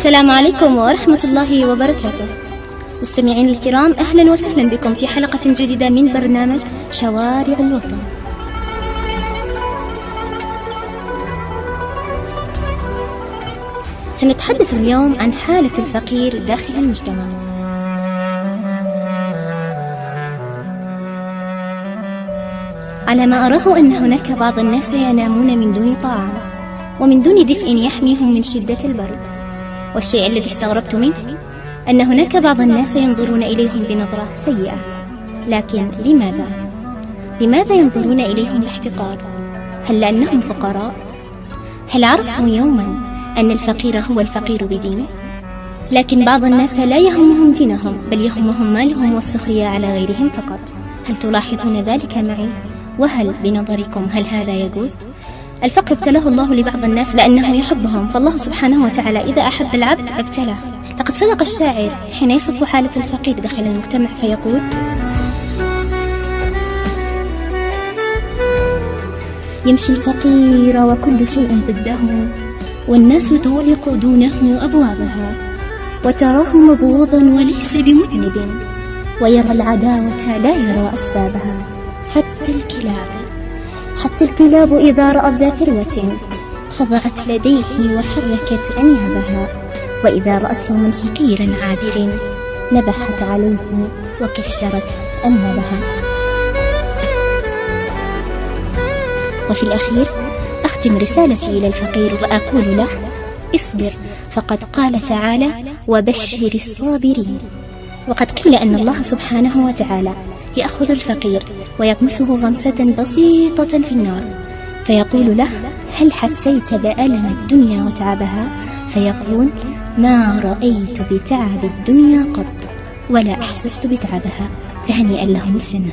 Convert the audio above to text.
السلام عليكم ورحمة الله وبركاته. مستمعين الكرام، أهلا وسهلا بكم في حلقة جديدة من برنامج شوارع الوطن. سنتحدث اليوم عن حالة الفقير داخل المجتمع. على ما أراه أن هناك بعض الناس ينامون من دون طعام ومن دون دفء يحميهم من شدة البرد، والشيء الذي استغربت منه أن هناك بعض الناس ينظرون إليهم بنظرة سيئة. لكن لماذا ينظرون إليهم باحتقار؟ هل لأنهم فقراء؟ هل عرفوا يوما أن الفقير هو الفقير بدينه؟ لكن بعض الناس لا يهمهم دينهم، بل يهمهم مالهم والسخرية على غيرهم فقط. هل تلاحظون ذلك معي؟ وهل بنظركم هل هذا يجوز؟ الفقر ابتلاه الله لبعض الناس لأنه يحبهم، فالله سبحانه وتعالى إذا أحب العبد ابتلاه. لقد صدق الشاعر حين يصف حالة الفقير داخل المجتمع فيقول: يمشي الفقير وكل شيء ضده، والناس تغلق دونه أبوابها، وتراه مبغوضا وليس بمذنب، ويرى العداوة لا يرى أسبابها. حتى الكلاب إذا رأت ذا ثروة خضعت لديه وحركت أنيابها، وإذا رأت يوما فقيرا عابر نبحت عليه وكشرت أنيابها. وفي الأخير أختم رسالتي إلى الفقير وأقول له: اصبر، فقد قال تعالى: وبشر الصابرين. وقد قيل أن الله سبحانه وتعالى يأخذ الفقير ويغمسه غمسة بسيطة في النار، فيقول له: هل حسيت بألم الدنيا وتعبها؟ فيقول: ما رأيت بتعب الدنيا قط ولا أحسست بتعبها. فهنيئا لهم الجنة.